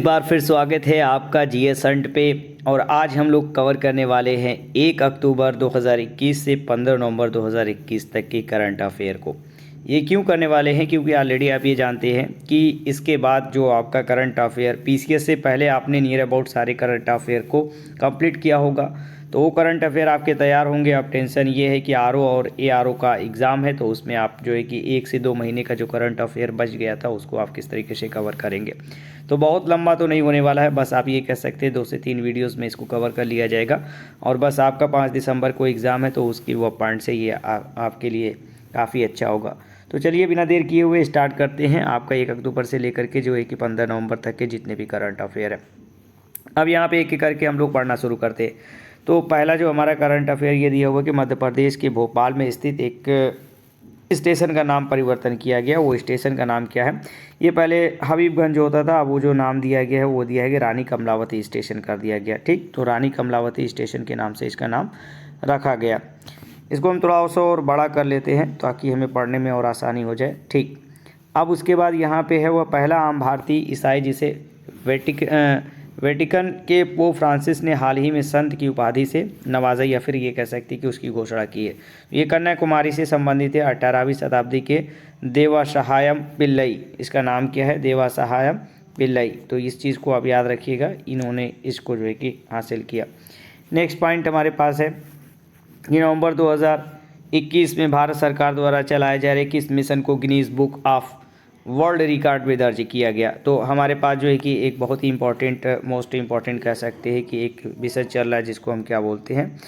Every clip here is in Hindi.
बार फिर स्वागत है आपका जीएस हंट पे। और आज हम लोग कवर करने वाले हैं 1 अक्टूबर 2021 से 15 नवंबर 2021 तक के करंट अफेयर को। ये क्यों करने वाले हैं, क्योंकि ऑलरेडी आप ये जानते हैं कि इसके बाद जो आपका करंट अफेयर पीसीएस से पहले आपने नियर अबाउट सारे करंट अफेयर को कंप्लीट किया होगा, तो वो करंट अफेयर आपके तैयार होंगे। अब टेंशन ये है कि आरओ और एआरओ का एग्ज़ाम है, तो उसमें आप जो है कि 1 से 2 महीने का जो करंट अफेयर बच गया था उसको आप किस तरीके से कवर करेंगे। तो बहुत लंबा तो नहीं होने वाला है, बस आप ये कह सकते हैं 2 से 3 वीडियोस में इसको कवर कर लिया जाएगा। और बस आपका 5 दिसंबर को एग्ज़ाम है, तो उसकी वो पॉइंट से ये आपके लिए काफ़ी अच्छा होगा। तो चलिए बिना देर किए हुए स्टार्ट करते हैं आपका 1 अक्टूबर से लेकर के जो है कि 15 नवंबर तक के जितने भी करंट अफेयर है। अब यहाँ पे एक एक करके हम लोग पढ़ना शुरू करते हैं। तो पहला जो हमारा करंट अफेयर ये दिया हुआ कि मध्य प्रदेश के भोपाल में स्थित एक स्टेशन का नाम परिवर्तन किया गया। वो स्टेशन का नाम क्या है? ये पहले हबीबगंज होता था, अब वो जो नाम दिया गया है वो दिया है कि रानी कमलावती स्टेशन कर दिया गया। ठीक, तो रानी कमलावती स्टेशन के नाम से इसका नाम रखा गया। इसको हम थोड़ा सा और बड़ा कर लेते हैं ताकि हमें पढ़ने में और आसानी हो जाए। ठीक, अब उसके बाद यहाँ पे है वह पहला आम भारतीय ईसाई जिसे वेटिकन के पोप फ्रांसिस ने हाल ही में संत की उपाधि से नवाजा, या फिर ये कह सकते हैं कि उसकी घोषणा की है। ये कन्याकुमारी से संबंधित है। 18वीं शताब्दी के देवासहायम पिल्लई, इसका नाम क्या है? देवासहायम पिल्लई। तो इस चीज़ को आप याद रखिएगा, इन्होंने इसको जो है कि हासिल किया। नेक्स्ट पॉइंट हमारे पास है कि नवंबर 2021 में भारत सरकार द्वारा चलाए जा रहे किस मिशन को Guinness book of world record में दर्ज किया गया। तो हमारे पास जो है कि एक बहुत ही इंपॉर्टेंट, मोस्ट इम्पॉर्टेंट कह सकते हैं कि एक विषय चल रहा है जिसको हम क्या बोलते हैं?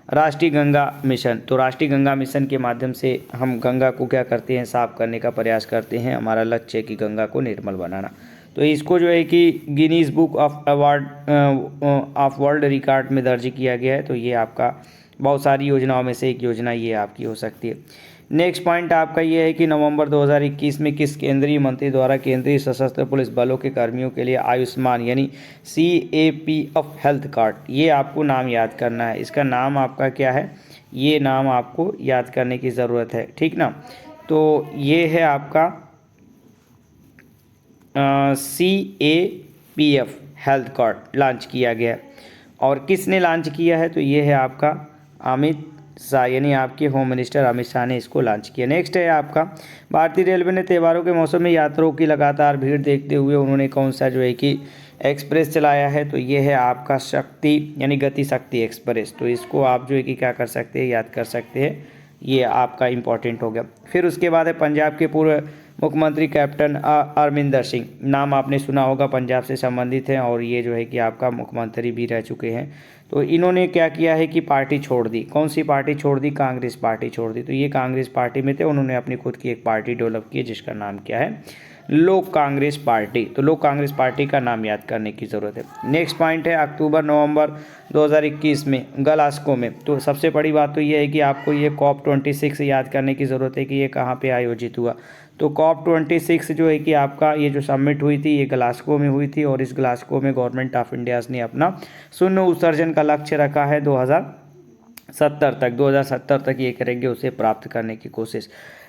राष्ट्रीय गंगा मिशन। तो राष्ट्रीय गंगा मिशन के माध्यम से हम गंगा को क्या करते हैं? साफ करने का प्रयास करते हैं। हमारा लक्ष्य है कि गंगा को निर्मल बनाना। तो इसको जो है कि Guinness book of world record में दर्ज किया गया है। तो ये आपका बहुत सारी योजनाओं में से एक योजना ये आपकी हो सकती है। नेक्स्ट पॉइंट आपका ये है कि नवंबर 2021 में किस केंद्रीय मंत्री द्वारा केंद्रीय सशस्त्र पुलिस बलों के कर्मियों के लिए आयुष्मान यानी CAPF हेल्थ कार्ड, ये आपको नाम याद करना है। इसका नाम आपका क्या है? ये नाम आपको याद करने की ज़रूरत है, ठीक ना? तो ये है आपका CAPF हेल्थ कार्ड लॉन्च किया गया। और किसने लॉन्च किया है? तो ये है आपका अमित शाह, यानी आपके होम मिनिस्टर अमित शाह ने इसको लॉन्च किया। नेक्स्ट है आपका भारतीय रेलवे ने त्योहारों के मौसम में यात्रियों की लगातार भीड़ देखते हुए उन्होंने कौन सा जो है कि एक्सप्रेस चलाया है? तो ये है आपका शक्ति यानी गति शक्ति एक्सप्रेस। तो इसको आप जो है कि क्या कर सकते हैं? याद कर सकते हैं। ये आपका इम्पॉर्टेंट हो गया। फिर उसके बाद है पंजाब के पूर्व मुख्यमंत्री कैप्टन अमरिंदर सिंह, नाम आपने सुना होगा, पंजाब से संबंधित हैं और ये जो है कि आपका मुख्यमंत्री भी रह चुके हैं। तो इन्होंने क्या किया है कि पार्टी छोड़ दी। कौन सी पार्टी छोड़ दी? कांग्रेस पार्टी छोड़ दी। तो ये कांग्रेस पार्टी में थे, उन्होंने अपनी खुद की एक पार्टी डेवलप की जिसका नाम क्या है? लोक कांग्रेस पार्टी। तो लोक कांग्रेस पार्टी का नाम याद करने की ज़रूरत है। नेक्स्ट पॉइंट है अक्टूबर नवंबर 2021 में ग्लासगो में। तो सबसे बड़ी बात तो ये है कि आपको ये COP26 याद करने की ज़रूरत है कि ये कहाँ पे आयोजित हुआ। तो COP26 जो है कि आपका ये जो समिट हुई थी ये ग्लासगो में हुई थी, और इस ग्लासगो में गवर्नमेंट ऑफ इंडिया ने अपना शून्य उत्सर्जन का लक्ष्य रखा है 2070 तक ये करेंगे उसे प्राप्त करने की कोशिश।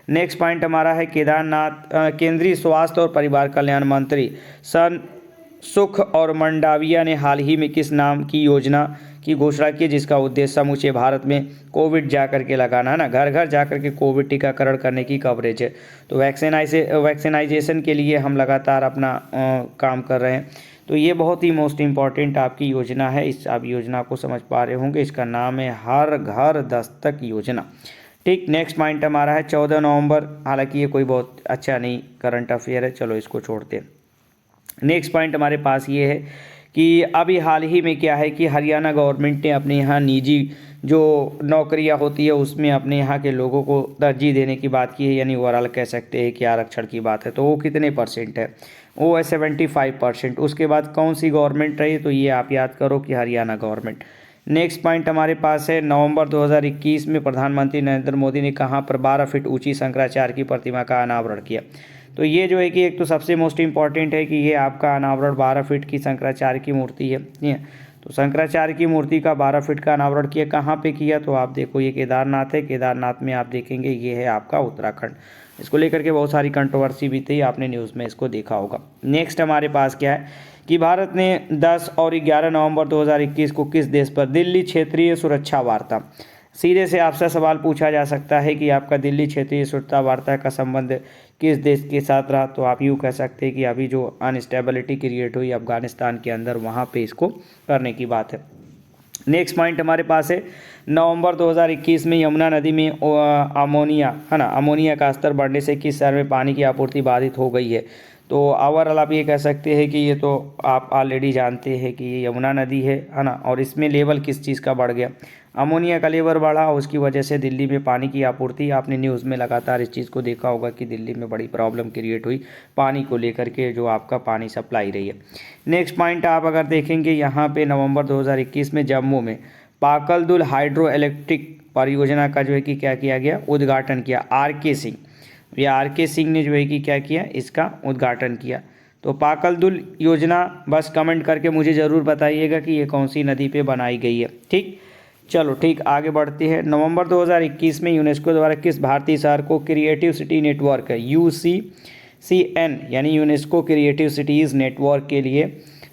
नेक्स्ट पॉइंट हमारा है केंद्रीय स्वास्थ्य और परिवार कल्याण मंत्री सन सुख और मंडाविया ने हाल ही में किस नाम की योजना की घोषणा की जिसका उद्देश्य समूचे भारत में कोविड जाकर के लगाना है ना, घर घर जाकर के कोविड टीकाकरण करने की कवरेज है। तो वैक्सीनाइजेशन के लिए हम लगातार अपना काम कर रहे हैं। तो ये बहुत ही मोस्ट इम्पॉर्टेंट आपकी योजना है। इस आप योजना को समझ पा रहे होंगे, इसका नाम है हर घर दस्तक योजना। ठीक, नेक्स्ट पॉइंट हमारा है 14 नवंबर। हालांकि ये कोई बहुत अच्छा नहीं करंट अफेयर है, चलो इसको छोड़ते हैं। नेक्स्ट पॉइंट हमारे पास ये है कि अभी हाल ही में क्या है कि हरियाणा गवर्नमेंट ने अपने यहाँ निजी जो नौकरियां होती है उसमें अपने यहाँ के लोगों को तरजीह देने की बात की है, यानी ओवरऑल कह सकते हैं कि आरक्षण की बात है। तो वो कितने परसेंट है? वो है 75%। उसके बाद कौन सी गवर्नमेंट रही? तो ये आप याद करो कि हरियाणा गवर्नमेंट। नेक्स्ट पॉइंट हमारे पास है नवंबर 2021 में प्रधानमंत्री नरेंद्र मोदी ने कहाँ पर 12 फीट ऊंची शंकराचार्य की प्रतिमा का अनावरण किया। तो ये जो है कि एक तो सबसे मोस्ट इम्पॉर्टेंट है कि ये आपका अनावरण 12 फीट की शंकराचार्य की मूर्ति है। तो शंकराचार्य की मूर्ति का 12 फीट का अनावरण किया, कहाँ पे किया? तो आप देखो ये केदारनाथ है। केदारनाथ में आप देखेंगे ये है आपका उत्तराखंड। इसको लेकर के बहुत सारी कंट्रोवर्सी भी थी, आपने न्यूज़ में इसको देखा होगा। नेक्स्ट हमारे पास क्या है कि भारत ने 10 और 11 नवंबर 2021 को किस देश पर दिल्ली क्षेत्रीय सुरक्षा वार्ता। सीधे से आपसे सवाल पूछा जा सकता है कि आपका दिल्ली क्षेत्रीय सुरक्षा वार्ता का संबंध किस देश के साथ रहा, तो आप यूँ कह सकते हैं कि अभी जो अनस्टेबिलिटी क्रिएट हुई अफगानिस्तान के अंदर, वहाँ पे इसको करने की बात है। नेक्स्ट पॉइंट हमारे पास है, नवंबर 2021 में यमुना नदी में अमोनिया है ना, अमोनिया का स्तर बढ़ने से किस शहर में पानी की आपूर्ति बाधित हो गई है। तो ओवरऑल आप ये कह सकते हैं कि ये तो आप ऑलरेडी जानते हैं कि ये यमुना नदी है ना, और इसमें लेवल किस चीज़ का बढ़ गया, अमोनिया का लेवल बढ़ा, उसकी वजह से दिल्ली में पानी की आपूर्ति, आपने न्यूज़ में लगातार इस चीज़ को देखा होगा कि दिल्ली में बड़ी प्रॉब्लम क्रिएट हुई पानी को लेकर के, जो आपका पानी सप्लाई रही है। नेक्स्ट पॉइंट आप अगर देखेंगे यहाँ पे नवंबर 2021 में जम्मू में पाकलदुल हाइड्रो इलेक्ट्रिक परियोजना का जो है कि क्या किया गया, उद्घाटन किया। RK सिंह, या RK सिंह ने जो है कि क्या किया, इसका उद्घाटन किया। तो पाकलदुल योजना बस कमेंट करके मुझे ज़रूर बताइएगा कि ये कौन सी नदी पे बनाई गई है। ठीक, चलो ठीक, आगे बढ़ते हैं। नवंबर 2021 में यूनेस्को द्वारा किस भारतीय शहर को क्रिएटिव सिटी नेटवर्क UCCN यानी यूनेस्को क्रिएटिव सिटीज़ नेटवर्क के लिए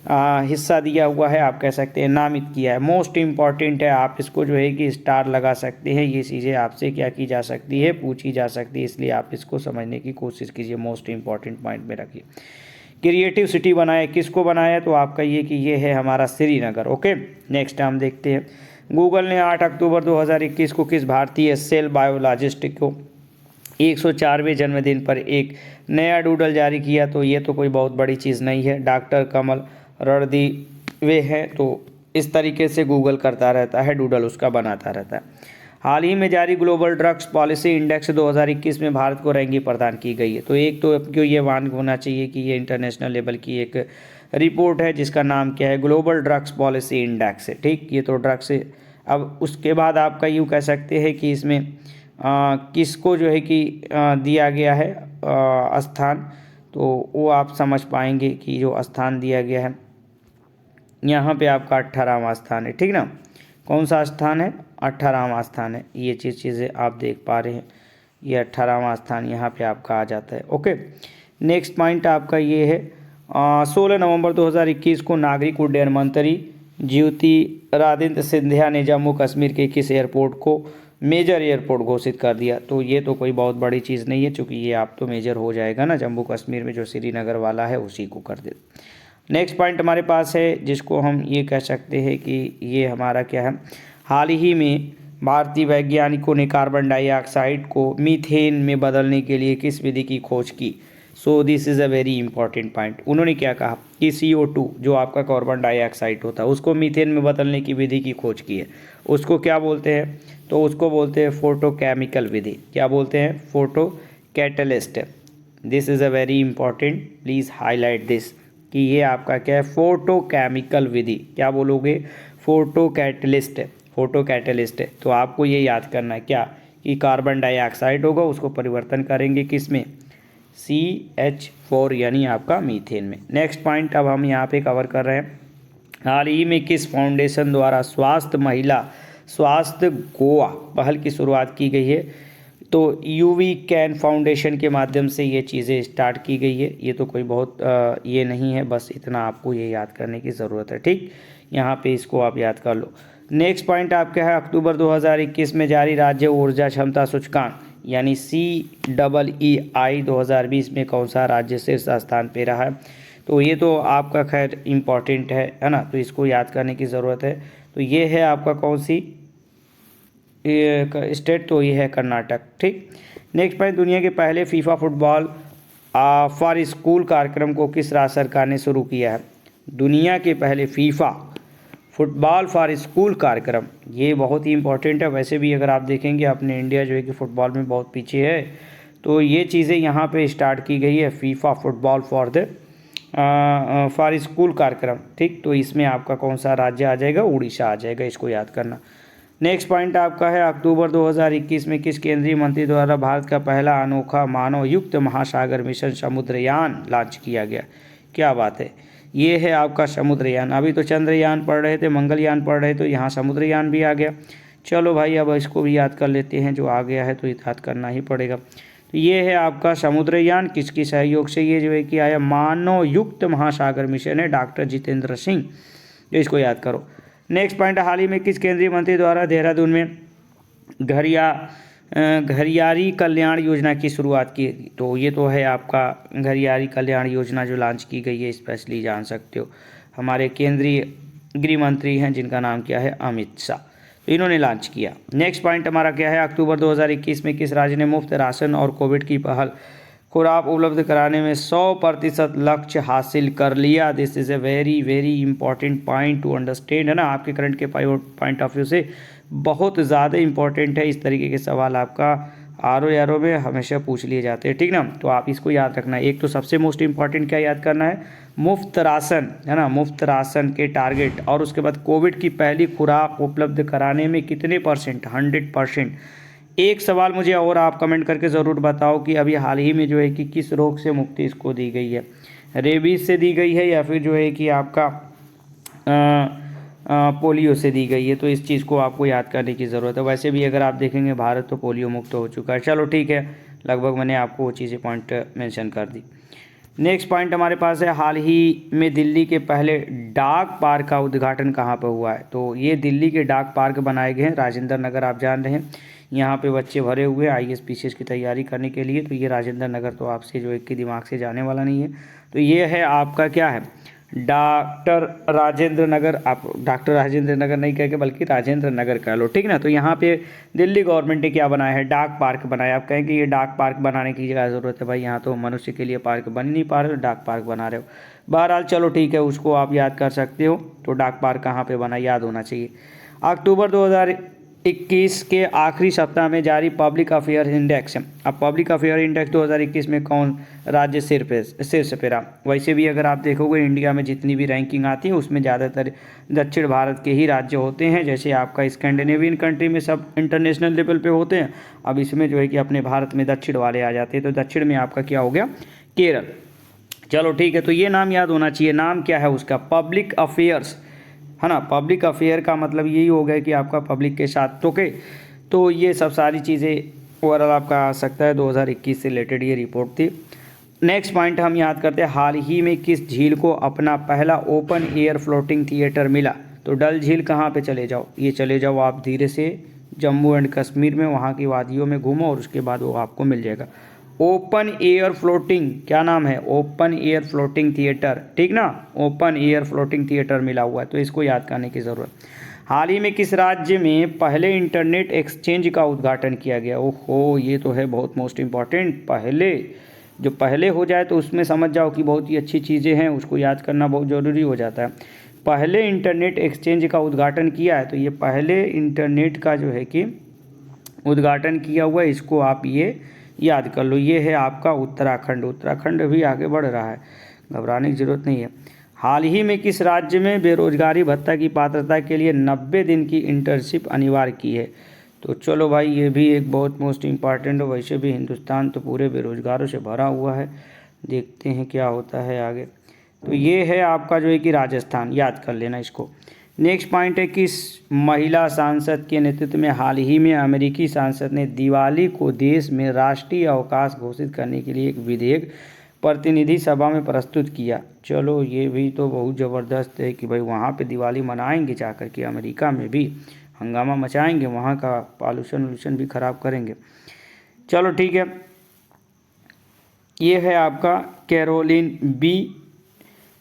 हिस्सा दिया हुआ है, आप कह सकते हैं नामित किया है। मोस्ट इम्पॉर्टेंट है, आप इसको जो है कि स्टार लगा सकते हैं। ये चीज़ें आपसे क्या की जा सकती है, पूछी जा सकती है, इसलिए आप इसको समझने की कोशिश कीजिए, मोस्ट इम्पॉर्टेंट पॉइंट में रखिए। क्रिएटिव सिटी बनाया, किसको बनाया, तो आपका ये कि ये है हमारा श्रीनगर। ओके, नेक्स्ट हम देखते हैं। गूगल ने 8 अक्टूबर 2021 को किस भारतीय सेल बायोलॉजिस्ट को 104वें जन्मदिन पर एक नया डूडल जारी किया। तो ये तो कोई बहुत बड़ी चीज़ नहीं है, डॉक्टर कमल रणदीवे है। तो इस तरीके से गूगल करता रहता है, डूडल उसका बनाता रहता है। हाल ही में जारी ग्लोबल ड्रग्स पॉलिसी इंडेक्स 2021 में भारत को रैंकिंग प्रदान की गई है। तो एक तो क्यों ये मान होना चाहिए कि ये इंटरनेशनल लेवल की एक रिपोर्ट है जिसका नाम क्या है, ग्लोबल ड्रग्स पॉलिसी इंडेक्स है। ठीक, ये तो ड्रग्स है। अब उसके बाद आपका यूँ कह सकते हैं कि इसमें किसको जो है कि दिया गया है स्थान, तो वो आप समझ पाएंगे कि जो स्थान दिया गया है यहाँ पे आपका 18वां स्थान है। ठीक ना, कौन सा स्थान है, 18वां स्थान है। ये चीज़ें आप देख पा रहे हैं, ये 18वां स्थान यहाँ पे आपका आ जाता है। ओके, नेक्स्ट पॉइंट आपका ये है, 16 नवंबर 2021 को नागरिक उड्डयन मंत्री ज्योतिरादित्य सिंधिया ने जम्मू कश्मीर के किस एयरपोर्ट को मेजर एयरपोर्ट घोषित कर दिया। तो ये तो कोई बहुत बड़ी चीज़ नहीं है, चूँकि ये आप तो मेजर हो जाएगा ना, जम्मू कश्मीर में जो श्रीनगर वाला है उसी को कर दे। नेक्स्ट पॉइंट हमारे पास है जिसको हम ये कह सकते हैं कि ये हमारा क्या है, हाल ही में भारतीय वैज्ञानिकों ने कार्बन डाइऑक्साइड को मीथेन में बदलने के लिए किस विधि की खोज की। So this is a very important point. उन्होंने क्या कहा कि CO2 जो आपका कार्बन डाइऑक्साइड होता है उसको मीथेन में बदलने की विधि की खोज की है। उसको क्या बोलते हैं, तो उसको बोलते हैं फोटोकेमिकल विधि। क्या बोलते हैं, photo catalyst. This is a very important, please highlight this कि ये आपका क्या है, फोटोकेमिकल विधि। क्या बोलोगे, फोटो कैटलिस्ट, फोटो कैटलिस्ट। तो आपको ये याद करना है क्या कि कार्बन डाइऑक्साइड होगा उसको परिवर्तन करेंगे किस में, CH4 यानी आपका मीथेन में। नेक्स्ट पॉइंट अब हम यहाँ पे कवर कर रहे हैं, हाल ही में किस फाउंडेशन द्वारा स्वास्थ्य महिला स्वास्थ्य गोवा पहल की शुरुआत की गई है। तो UV कैन फाउंडेशन के माध्यम से ये चीज़ें स्टार्ट की गई है। ये तो कोई बहुत ये नहीं है, बस इतना आपको ये याद करने की ज़रूरत है। ठीक, यहाँ पे इसको आप याद कर लो। नेक्स्ट पॉइंट आपका है, अक्टूबर 2021 में जारी राज्य ऊर्जा क्षमता सूचकांक यानी CEEI 2020 में कौन सा राज्य शीर्ष स्थान पे रहा है। तो ये तो आपका खैर इम्पॉर्टेंट है ना, तो इसको याद करने की ज़रूरत है। तो ये है आपका कौन सी स्टेट, तो ये है कर्नाटक। ठीक, नेक्स्ट पॉइंट, दुनिया के पहले फीफा फुटबॉल फॉर स्कूल कार्यक्रम को किस राज्य सरकार ने शुरू किया है। दुनिया के पहले फीफा फुटबॉल फॉर स्कूल कार्यक्रम, ये बहुत ही इंपॉर्टेंट है। वैसे भी अगर आप देखेंगे अपने इंडिया जो है कि फुटबॉल में बहुत पीछे है, तो ये चीज़ें यहाँ पे स्टार्ट की गई है, फीफा फुटबॉल फॉर स्कूल कार्यक्रम। ठीक, तो इसमें आपका कौन सा राज्य आ जाएगा, उड़ीसा आ जाएगा, इसको याद करना। नेक्स्ट पॉइंट आपका है, अक्टूबर 2021 में किस केंद्रीय मंत्री द्वारा भारत का पहला अनोखा मानव युक्त महासागर मिशन समुद्रयान लॉन्च किया गया। क्या बात है, ये है आपका समुद्रयान। अभी तो चंद्रयान पढ़ रहे थे, मंगलयान पढ़ रहे थे, यहाँ समुद्रयान भी आ गया। चलो भाई अब इसको भी याद कर लेते हैं, जो आ गया है तो याद करना ही पड़ेगा। तो तो ये है आपका समुद्रयान, किसकी सहयोग से ये जो है कि आया, मानव युक्त महासागर मिशन है, डॉक्टर जितेंद्र सिंह, तो इसको याद करो। नेक्स्ट पॉइंट, हाल ही में किस केंद्रीय मंत्री द्वारा देहरादून में घरियारी कल्याण योजना की शुरुआत की? तो ये तो है आपका घरियारी कल्याण योजना जो लॉन्च की गई है, स्पेशली जान सकते हो हमारे केंद्रीय गृह मंत्री हैं जिनका नाम क्या है, अमित शाह, तो इन्होंने लॉन्च किया। नेक्स्ट पॉइंट हमारा क्या है, अक्टूबर 2021 में किस राज्य ने मुफ्त राशन और कोविड की पहल खुराक उपलब्ध कराने में 100% लक्ष्य हासिल कर लिया? This is a very very important point two understand, है ना, आपके करंट के पॉइंट ऑफ व्यू से बहुत ज़्यादा इंपॉर्टेंट है। इस तरीके के सवाल आपका आर में हमेशा पूछ लिए जाते हैं, ठीक ना, तो आप इसको याद रखना। एक तो सबसे मोस्ट इंपॉर्टेंट क्या याद करना है, मुफ्त राशन, है ना, मुफ्त राशन के टारगेट, और उसके बाद कोविड की पहली खुराक उपलब्ध कराने में कितने परसेंट, 100%। एक सवाल मुझे और आप कमेंट करके ज़रूर बताओ कि अभी हाल ही में जो है कि किस रोग से मुक्ति इसको दी गई है, रेबीज से दी गई है या फिर जो है कि आपका पोलियो से दी गई है, तो इस चीज़ को आपको याद करने की ज़रूरत है। वैसे भी अगर आप देखेंगे भारत तो पोलियो मुक्त हो चुका है। चलो ठीक है, लगभग मैंने आपको वो चीज़ें पॉइंट मेंशन कर दी। नेक्स्ट पॉइंट हमारे पास है, हाल ही में दिल्ली के पहले डाक पार्क का उद्घाटन कहाँ पर हुआ है? तो ये दिल्ली के डाक पार्क बनाए गए हैं, राजेंद्र नगर, आप जान रहे हैं, यहाँ पे बच्चे भरे हुए IAS PCS की तैयारी करने के लिए। तो ये राजेंद्र नगर तो आपसे जो एक के दिमाग से जाने वाला नहीं है, तो ये है आपका क्या है, डॉक्टर राजेंद्र नगर। आप डॉक्टर राजेंद्र नगर नहीं कह के बल्कि राजेंद्र नगर कह लो, ठीक ना। तो यहाँ पे दिल्ली गवर्नमेंट ने क्या बनाया है, डाक पार्क बनाया। आप कहेंगे ये डाक पार्क बनाने की क्या ज़रूरत है भाई, यहाँ तो मनुष्य के लिए पार्क बन नहीं पा रहे हो, डाक पार्क बना रहे हो। बहरहाल चलो ठीक है, उसको आप याद कर सकते हो। तो डाक पार्क कहाँ पर बना, याद होना चाहिए। अक्टूबर 2021 के आखिरी सप्ताह में जारी पब्लिक अफेयर इंडेक्स, अब पब्लिक अफेयर इंडेक्स 2021 में कौन राज्य शीर्ष पे रहा? वैसे भी अगर आप देखोगे इंडिया में जितनी भी रैंकिंग आती है उसमें ज़्यादातर दक्षिण भारत के ही राज्य होते हैं। जैसे आपका स्कैंडिनेवियन कंट्री में सब इंटरनेशनल लेवल पे होते हैं, अब इसमें जो है कि अपने भारत में दक्षिण वाले आ जाते हैं। तो दक्षिण में आपका क्या हो गया, केरल। चलो ठीक है, तो ये नाम याद होना चाहिए। नाम क्या है उसका, पब्लिक अफेयर्स, है ना। पब्लिक अफेयर का मतलब यही हो गया कि आपका पब्लिक के साथ, तो तो ये सब सारी चीज़ें ओवरऑल आपका आ सकता है। 2021 से रिलेटेड ये रिपोर्ट थी। नेक्स्ट पॉइंट हम याद करते हैं, हाल ही में किस झील को अपना पहला ओपन एयर फ्लोटिंग थिएटर मिला? तो डल झील कहाँ पे चले जाओ, ये चले जाओ आप धीरे से जम्मू एंड कश्मीर में, वहाँ की वादियों में घूमो और उसके बाद वो आपको मिल जाएगा। ओपन एयर फ्लोटिंग, क्या नाम है, ओपन एयर फ्लोटिंग थिएटर, ठीक ना, ओपन एयर फ्लोटिंग थिएटर मिला हुआ है, तो इसको याद करने की ज़रूरत। हाल ही में किस राज्य में पहले इंटरनेट एक्सचेंज का उद्घाटन किया गया? ओहो, ये तो है बहुत मोस्ट इम्पॉर्टेंट। पहले हो जाए तो उसमें समझ जाओ कि बहुत ही अच्छी चीज़ें हैं, उसको याद करना बहुत ज़रूरी हो जाता है। पहले इंटरनेट एक्सचेंज का उद्घाटन किया है, तो ये पहले इंटरनेट का जो है कि उद्घाटन किया हुआ है, इसको आप ये याद कर लो। ये है आपका उत्तराखंड। उत्तराखंड भी आगे बढ़ रहा है, घबराने की ज़रूरत नहीं है। हाल ही में किस राज्य में बेरोजगारी भत्ता की पात्रता के लिए 90 दिन की इंटर्नशिप अनिवार्य की है? तो चलो भाई, ये भी एक बहुत मोस्ट इम्पॉर्टेंट है। वैसे भी हिंदुस्तान तो पूरे बेरोजगारों से भरा हुआ है, देखते हैं क्या होता है आगे। तो ये है आपका जो है कि राजस्थान, याद कर लेना इसको। नेक्स्ट पॉइंट है, किस महिला सांसद के नेतृत्व में हाल ही में अमेरिकी सांसद ने दिवाली को देश में राष्ट्रीय अवकाश घोषित करने के लिए एक विधेयक प्रतिनिधि सभा में प्रस्तुत किया? चलो ये भी तो बहुत ज़बरदस्त है कि भाई वहाँ पे दिवाली मनाएंगे जाकर के, अमेरिका में भी हंगामा मचाएंगे, वहाँ का पॉल्यूशन भी ख़राब करेंगे। चलो ठीक है, ये है आपका कैरोलिन बी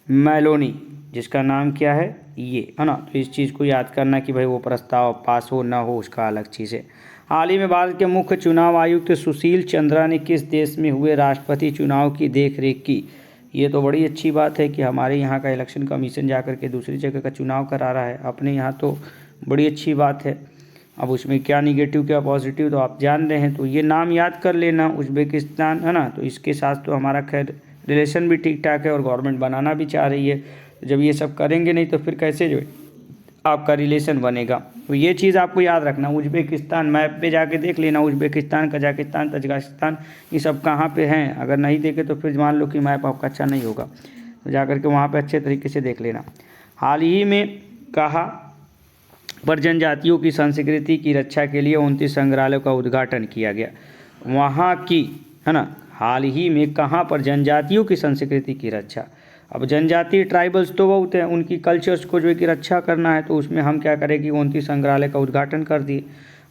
मेलोनी, जिसका नाम क्या है, ये, है ना। तो इस चीज़ को याद करना कि भाई वो प्रस्ताव पास हो ना हो उसका अलग चीज़ है। हाल ही में भारत के मुख्य चुनाव आयुक्त सुशील चंद्रा ने किस देश में हुए राष्ट्रपति चुनाव की देखरेख की? ये तो बड़ी अच्छी बात है कि हमारे यहाँ का इलेक्शन कमीशन जाकर के दूसरी जगह का चुनाव करा रहा है, अपने यहाँ तो बड़ी अच्छी बात है। अब उसमें क्या निगेटिव क्या पॉजिटिव तो आप जान रहे हैं, तो ये नाम याद कर लेना, उज़्बेकिस्तान, है ना। तो इसके साथ तो हमारा खैर रिलेशन भी ठीक ठाक है और गवर्नमेंट बनाना भी चाह रही है। जब ये सब करेंगे नहीं तो फिर कैसे जो आपका रिलेशन बनेगा? तो ये चीज़ आपको याद रखना। उज़्बेकिस्तान मैप पे जाके देख लेना, उज़्बेकिस्तान, कजाकिस्तान, तजाकिस्तान, ये सब कहाँ पे हैं। अगर नहीं देखे तो फिर मान लो कि मैप आपका अच्छा नहीं होगा, तो जाकर के वहाँ पे अच्छे तरीके से देख लेना। हाल ही में कहा पर जनजातियों की संस्कृति की रक्षा के लिए 29 संग्रहालयों का उद्घाटन किया गया। वहाँ की है ना, हाल ही में कहाँ पर जनजातियों की संस्कृति की रक्षा। अब जनजातीय ट्राइबल्स तो बहुत हैं, उनकी कल्चर्स को जो है कि रक्षा करना है, तो उसमें हम क्या करें कि 29 संग्रहालय का उद्घाटन कर दिए।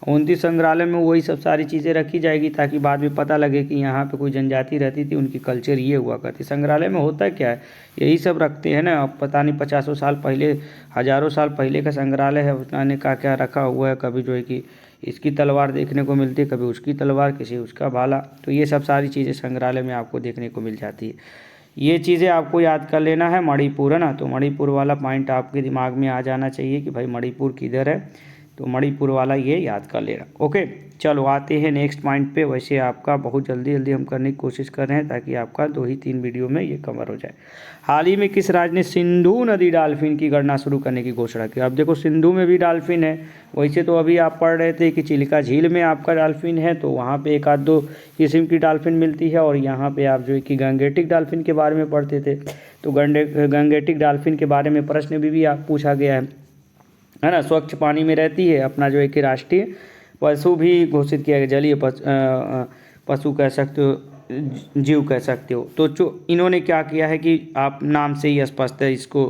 29 संग्रहालय में वही सब सारी चीज़ें रखी जाएगी ताकि बाद में पता लगे कि यहाँ पे कोई जनजाति रहती थी, उनकी कल्चर ये हुआ करती। संग्रहालय में होता क्या है, यही सब रखते हैं ना। अब पता नहीं 50 साल पहले, हज़ारों साल पहले का संग्रहालय है, उसने क्या क्या रखा हुआ है। कभी जो है कि इसकी तलवार देखने को मिलती है, कभी उसकी तलवार, किसी उसका भाला, तो ये सब सारी चीज़ें संग्रहालय में आपको देखने को मिल जाती है। ये चीज़ें आपको याद कर लेना है। मणिपुर है ना, तो मणिपुर वाला पॉइंट आपके दिमाग में आ जाना चाहिए कि भाई मणिपुर किधर है, तो मणिपुर वाला ये याद कर लेना। ओके, चलो आते हैं नेक्स्ट पॉइंट पे। वैसे आपका बहुत जल्दी जल्दी हम करने की कोशिश कर रहे हैं ताकि आपका 2 ही 3 वीडियो में ये कवर हो जाए। हाल ही में किस राज्य ने सिंधु नदी डॉल्फिन की गणना शुरू करने की घोषणा की। अब देखो सिंधु में भी डॉल्फिन है। वैसे तो अभी आप पढ़ रहे थे कि चिलिका झील में आपका डॉल्फिन है, तो वहाँ पे एक आध दो किस्म की डॉल्फिन मिलती है, और यहाँ पे आप जो है कि गंगेटिक डॉल्फिन के बारे में पढ़ते थे, तो गंगेटिक डॉल्फिन के बारे में प्रश्न भी आप पूछा गया है ना। स्वच्छ पानी में रहती है, अपना जो है कि राष्ट्रीय पशु भी घोषित किया गया, जलीय पशु कह सकते हो, जीव कह सकते हो। तो जो इन्होंने क्या किया है कि आप नाम से ही स्पष्ट है, इसको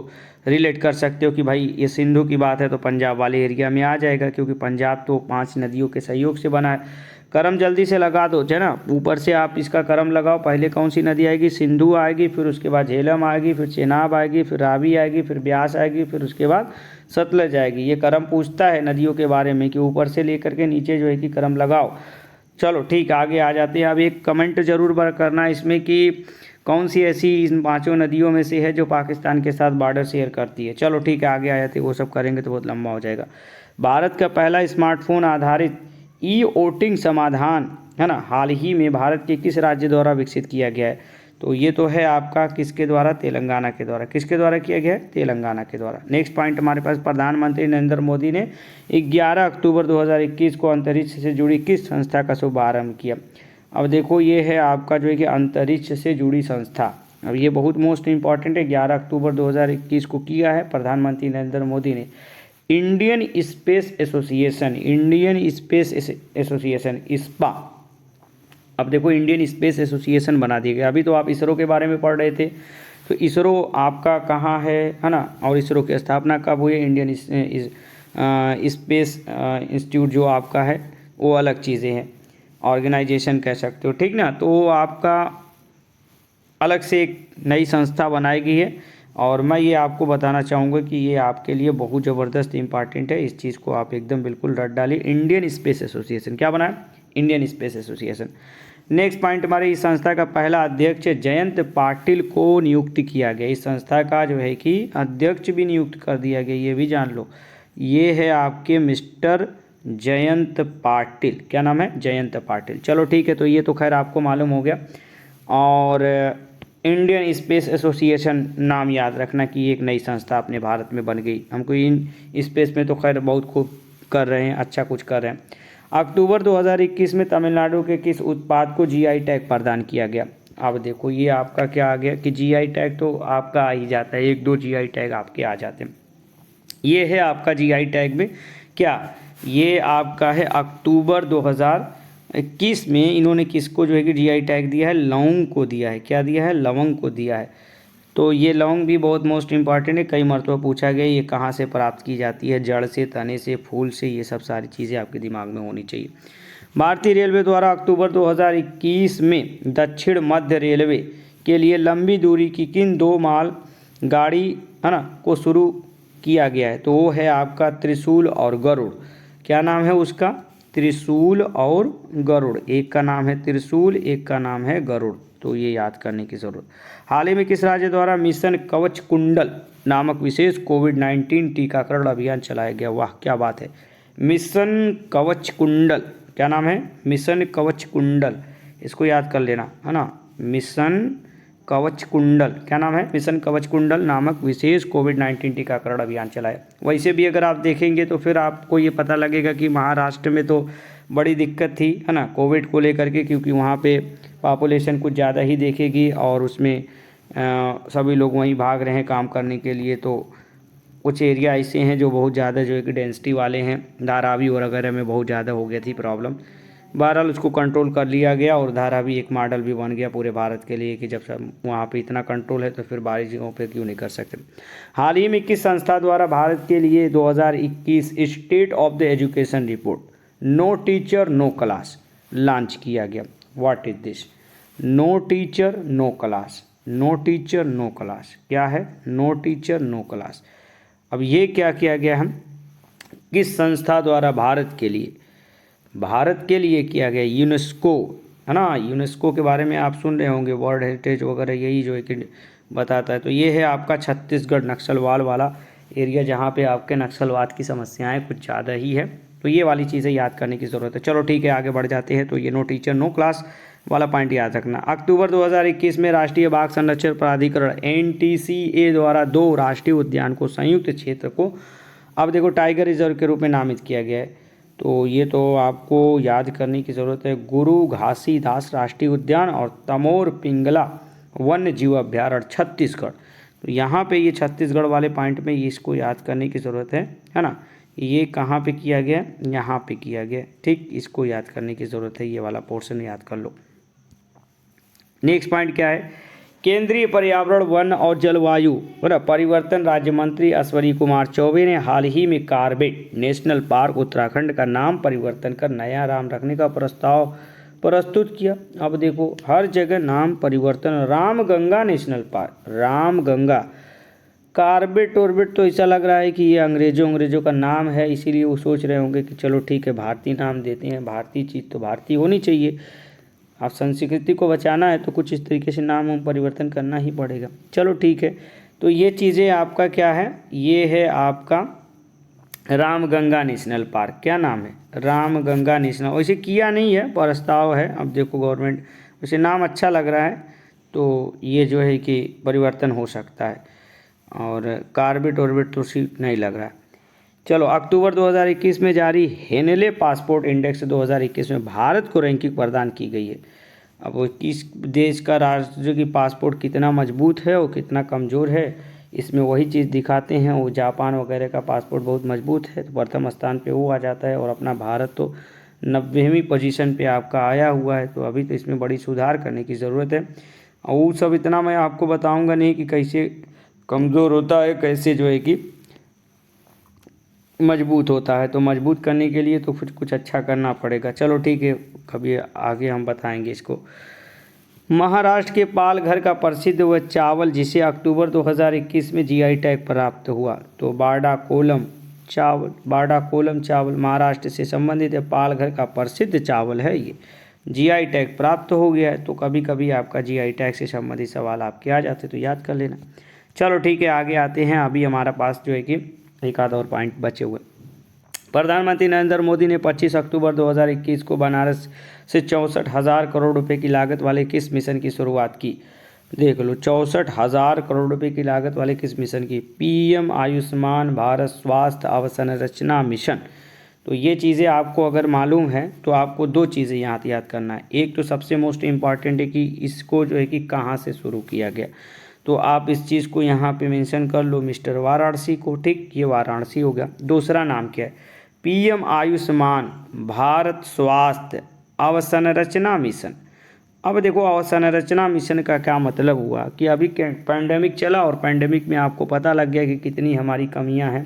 रिलेट कर सकते हो कि भाई ये सिंधु की बात है तो पंजाब वाले एरिया में आ जाएगा, क्योंकि पंजाब तो 5 नदियों के सहयोग से बना है। करम जल्दी से लगा दो, है ना, ऊपर से आप इसका करम लगाओ। पहले कौन सी नदी आएगी, सिंधु आएगी, फिर उसके बाद झेलम आएगी, फिर चेनाब आएगी, फिर रावी आएगी, फिर ब्यास आएगी, फिर उसके बाद सतलज आएगी। ये करम पूछता है नदियों के बारे में कि ऊपर से लेकर के नीचे जो है कि करम लगाओ। चलो ठीक, आगे आ जाते हैं। अब एक कमेंट जरूर करना इसमें कि कौन सी ऐसी इन 5 नदियों में से है जो पाकिस्तान के साथ बॉर्डर शेयर करती है। चलो ठीक है, आगे आ जाते हैं, वो सब करेंगे तो बहुत लंबा हो जाएगा। भारत का पहला स्मार्टफोन आधारित ई वोटिंग समाधान, है ना, हाल ही में भारत के किस राज्य द्वारा विकसित किया गया है। तो ये तो है आपका किसके द्वारा, तेलंगाना के द्वारा। किसके द्वारा किया गया है, तेलंगाना के द्वारा। नेक्स्ट पॉइंट हमारे पास, प्रधानमंत्री नरेंद्र मोदी ने 11 अक्टूबर 2021 को अंतरिक्ष से जुड़ी किस संस्था का शुभारंभ किया। अब देखो ये है आपका जो है कि अंतरिक्ष से जुड़ी संस्था। अब ये बहुत मोस्ट इंपॉर्टेंट है, 11 अक्टूबर 2021 को किया है प्रधानमंत्री नरेंद्र मोदी ने। Indian space association, Indian space association, ISPA। अब देखो इंडियन स्पेस एसोसिएशन बना दिया गया। अभी तो आप इसरो के बारे में पढ़ रहे थे, तो इसरो आपका कहाँ है ना, और इसरो की स्थापना कब हुई। इंडियन स्पेस इंस्टीट्यूट जो आपका है वो अलग चीज़ें हैं, ऑर्गेनाइजेशन कह सकते हो, ठीक ना। तो आपका अलग से एक नई संस्था बनाई गई है, और मैं ये आपको बताना चाहूँगा कि ये आपके लिए बहुत ज़बरदस्त इंपॉर्टेंट है। इस चीज़ को आप एकदम बिल्कुल रट डालिए। इंडियन स्पेस एसोसिएशन क्या बना है, Indian space association. Next point हमारे, इस संस्था का पहला अध्यक्ष जयंत पाटिल को नियुक्त किया गया। इस संस्था का जो है कि अध्यक्ष भी नियुक्त कर दिया गया, ये भी जान लो। ये है आपके मिस्टर जयंत पाटिल। क्या नाम है, जयंत पाटिल। चलो ठीक है, तो ये तो खैर आपको मालूम हो गया। और इंडियन स्पेस एसोसिएशन नाम याद रखना कि एक नई संस्था अपने भारत में बन गई। हमको इन स्पेस में तो खैर बहुत खूब कर रहे हैं, अच्छा कुछ कर रहे हैं। अक्टूबर 2021 में तमिलनाडु के किस उत्पाद को GI टैग प्रदान किया गया। अब देखो ये आपका क्या आ गया कि GI टैग तो आपका आ ही जाता है, 1-2 GI टैग आपके आ जाते हैं। ये है आपका GI टैग में क्या, ये आपका है अक्टूबर 2021 में इन्होंने किसको जो है कि GI टैग दिया है, लौंग को दिया है। क्या दिया है, लवंग को दिया है। तो ये लौंग भी बहुत मोस्ट इंपॉर्टेंट है, कई मरतबा पूछा गया ये कहाँ से प्राप्त की जाती है, जड़ से, तने से, फूल से, ये सब सारी चीज़ें आपके दिमाग में होनी चाहिए। भारतीय रेलवे द्वारा अक्टूबर 2021 में दक्षिण मध्य रेलवे के लिए लंबी दूरी की किन 2 माल गाड़ी, है ना, को शुरू किया गया है। तो वो है आपका त्रिशूल और गरुड़। क्या नाम है उसका, त्रिशूल और गरुड़। एक का नाम है त्रिशूल, एक का नाम है गरुड़, तो ये याद करने की ज़रूरत। हाल ही में किस राज्य द्वारा मिशन कवच कुंडल नामक विशेष कोविड-19 टीकाकरण अभियान चलाया गया। वाह क्या बात है, मिशन कवच कुंडल। क्या नाम है, मिशन कवच कुंडल। इसको याद कर लेना, है ना, मिशन कवच कुंडल। क्या नाम है, मिशन कवच कुंडल नामक विशेष कोविड-19 टीकाकरण अभियान चलाया। वैसे भी अगर आप देखेंगे तो फिर आपको ये पता लगेगा कि महाराष्ट्र में तो बड़ी दिक्कत थी, है ना, कोविड को लेकर के, क्योंकि वहाँ पे पॉपुलेशन कुछ ज़्यादा ही देखेगी और उसमें सभी लोग वहीं भाग रहे हैं काम करने के लिए। तो कुछ एरिया ऐसे हैं जो बहुत ज़्यादा जो है कि डेंसिटी वाले हैं, धारावी और वगैरह में बहुत ज़्यादा हो गई थी प्रॉब्लम। बहरहाल उसको कंट्रोल कर लिया गया और धारा भी एक मॉडल भी बन गया पूरे भारत के लिए कि जब सब वहाँ पे इतना कंट्रोल है तो फिर बाहरी जगहों पे क्यों नहीं कर सकते। हाल ही में किस संस्था द्वारा भारत के लिए 2021 state of the education report no teacher no class launch किया गया? What is this? No teacher no class, no teacher no class क्या है? No teacher no class. अब ये क्या किया गया है, किस संस्था द्वारा भारत के लिए किया गया? यूनेस्को, है ना। यूनेस्को के बारे में आप सुन रहे होंगे, वर्ल्ड हेरिटेज वगैरह यही जो है कि बताता है। तो ये है आपका छत्तीसगढ़ नक्सलवाद वाला एरिया, जहाँ पे आपके नक्सलवाद की समस्याएं कुछ ज़्यादा ही है। तो ये वाली चीज़ें याद करने की ज़रूरत है। चलो ठीक है, आगे बढ़ जाते हैं। तो ये नो टीचर नो क्लास वाला पॉइंट याद रखना। अक्टूबर 2021 में राष्ट्रीय बाघ संरक्षण प्राधिकरण NTCA द्वारा 2 राष्ट्रीय उद्यान को संयुक्त क्षेत्र को अब देखो टाइगर रिजर्व के रूप में नामित किया गया है। तो ये तो आपको याद करने की ज़रूरत है। गुरु घासीदास राष्ट्रीय उद्यान और तमोर पिंगला वन्य जीव अभ्यारण्य छत्तीसगढ़। तो यहाँ पे ये छत्तीसगढ़ वाले पॉइंट में इसको याद करने की ज़रूरत है ना। ये कहाँ पे किया गया? यहाँ पे किया गया, ठीक। इसको याद करने की ज़रूरत है, ये वाला पोर्शन याद कर लो। नेक्स्ट पॉइंट क्या है? केंद्रीय पर्यावरण वन और जलवायु परिवर्तन राज्य मंत्री ऐश्वरी कुमार चौबे ने हाल ही में कॉर्बेट नेशनल पार्क उत्तराखंड का नाम परिवर्तन कर नया नाम रखने का प्रस्ताव प्रस्तुत किया। अब देखो हर जगह नाम परिवर्तन, Ramganga national park, Ramganga, Corbett orbit, तो ऐसा लग रहा है कि ये अंग्रेजों का नाम है, इसीलिए वो सोच रहे होंगे कि चलो ठीक है भारतीय नाम देते हैं, भारतीय चीज़ तो भारतीय होनी चाहिए। आप संस्कृति को बचाना है तो कुछ इस तरीके से नाम हम परिवर्तन करना ही पड़ेगा। चलो ठीक है, तो ये चीज़ें आपका क्या है? ये है आपका रामगंगा नेशनल पार्क। क्या नाम है? रामगंगा नेशनल। वैसे किया नहीं है, प्रस्ताव है। अब देखो गवर्नमेंट, वैसे नाम अच्छा लग रहा है तो ये जो है कि परिवर्तन हो सकता है। और कॉर्बेट ऑर्बिट तो ठीक नहीं लग रहा है। चलो, अक्टूबर 2021 में जारी हेनले पासपोर्ट इंडेक्स 2021 में भारत को रैंकिंग प्रदान की गई है। अब वो किस देश का राष्ट्र की पासपोर्ट कितना मजबूत है और कितना कमज़ोर है, इसमें वही चीज़ दिखाते हैं। वो जापान वगैरह का पासपोर्ट बहुत मजबूत है तो प्रथम स्थान पे वो आ जाता है, और अपना भारत तो 90वीं पोजीशन पे आपका आया हुआ है। तो अभी तो इसमें बड़ी सुधार करने की ज़रूरत है। और वो सब इतना मैं आपको बताऊँगा नहीं कि कैसे कमज़ोर होता है, कैसे जो है कि मजबूत होता है। तो मजबूत करने के लिए तो कुछ अच्छा करना पड़ेगा। चलो ठीक है, कभी आगे हम बताएंगे इसको। महाराष्ट्र के पालघर का प्रसिद्ध वह चावल जिसे अक्टूबर 2021 में GI टैग प्राप्त हुआ, तो बाड़ा कोलम चावल महाराष्ट्र से संबंधित है। पालघर का प्रसिद्ध चावल है, ये GI टैग प्राप्त हो गया है। तो कभी कभी आपका GI टैग से संबंधित सवाल आपके आ जाते तो याद कर लेना। चलो ठीक है, आगे आते हैं। अभी हमारा पास जो है कि एक आध और पॉइंट बचे हुए। प्रधानमंत्री नरेंद्र मोदी ने 25 अक्टूबर 2021 को बनारस से 64,000 करोड़ रुपए की लागत वाले किस मिशन की शुरुआत की? देख लो, 64,000 करोड़ रुपए की लागत वाले किस मिशन की? PM आयुष्मान भारत स्वास्थ्य अवसंरचना मिशन। तो ये चीज़ें आपको अगर मालूम है तो आपको 2 चीज़ें यहाँ याद करना है। एक तो सबसे मोस्ट इम्पॉर्टेंट है कि इसको जो है कि कहाँ से शुरू किया गया, तो आप इस चीज़ को यहाँ पे मेंशन कर लो, मिस्टर वाराणसी को, ठीक। ये वाराणसी हो गया। दूसरा नाम क्या है? PM आयुष्मान भारत स्वास्थ्य अवसंरचना मिशन। अब देखो अवसंरचना मिशन का क्या मतलब हुआ कि अभी पैंडेमिक चला और पैंडेमिक में आपको पता लग गया कि कितनी हमारी कमियां हैं।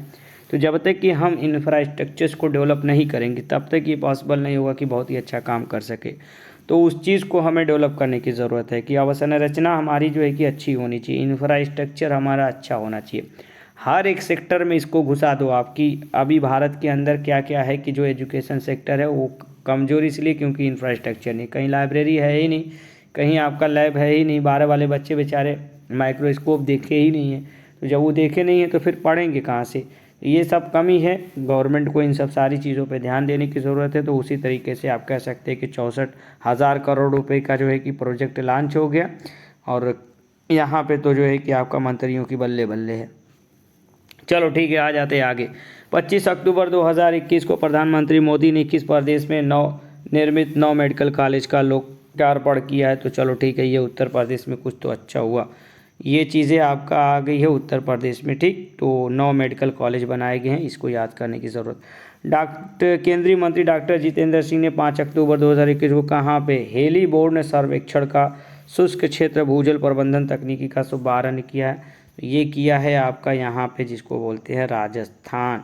तो जब तक कि हम इंफ्रास्ट्रक्चर्स को डेवलप नहीं करेंगे तब तक ये पॉसिबल नहीं होगा कि बहुत ही अच्छा काम कर सके। तो उस चीज़ को हमें डेवलप करने की ज़रूरत है कि अवसंरचना हमारी जो है कि अच्छी होनी चाहिए, इंफ्रास्ट्रक्चर हमारा अच्छा होना चाहिए। हर एक सेक्टर में इसको घुसा दो आपकी। अभी भारत के अंदर क्या क्या है कि जो एजुकेशन सेक्टर है वो कमज़ोर इसलिए क्योंकि इंफ्रास्ट्रक्चर नहीं, कहीं लाइब्रेरी है ही नहीं, कहीं आपका लैब है ही नहीं, 12 वाले बच्चे बेचारे माइक्रोस्कोप देखे ही नहीं है। तो जब वो देखे नहीं है तो फिर पढ़ेंगे कहाँ से? ये सब कमी है। गवर्नमेंट को इन सब सारी चीज़ों पे ध्यान देने की ज़रूरत है। तो उसी तरीके से आप कह सकते हैं कि 64,000 करोड़ रुपए का जो है कि प्रोजेक्ट लॉन्च हो गया, और यहाँ पे तो जो है कि आपका मंत्रियों की बल्ले बल्ले है। चलो ठीक है, आ जाते हैं आगे। 25 अक्टूबर 2021 को प्रधानमंत्री मोदी ने किस प्रदेश में निर्मित 9 मेडिकल कॉलेज का लोकार्पण किया है? तो चलो ठीक है, ये उत्तर प्रदेश में कुछ तो अच्छा हुआ। ये चीज़ें आपका आ गई है उत्तर प्रदेश में, ठीक। तो 9 मेडिकल कॉलेज बनाए गए हैं, इसको याद करने की ज़रूरत। केंद्रीय मंत्री डॉक्टर जितेंद्र सिंह ने 5 अक्टूबर 2021 को कहाँ पे हेलीबोर्न सर्वेक्षण का शुष्क क्षेत्र भूजल प्रबंधन तकनीकी का शुभारंभ किया है? तो ये किया है आपका यहाँ पे, जिसको बोलते हैं राजस्थान।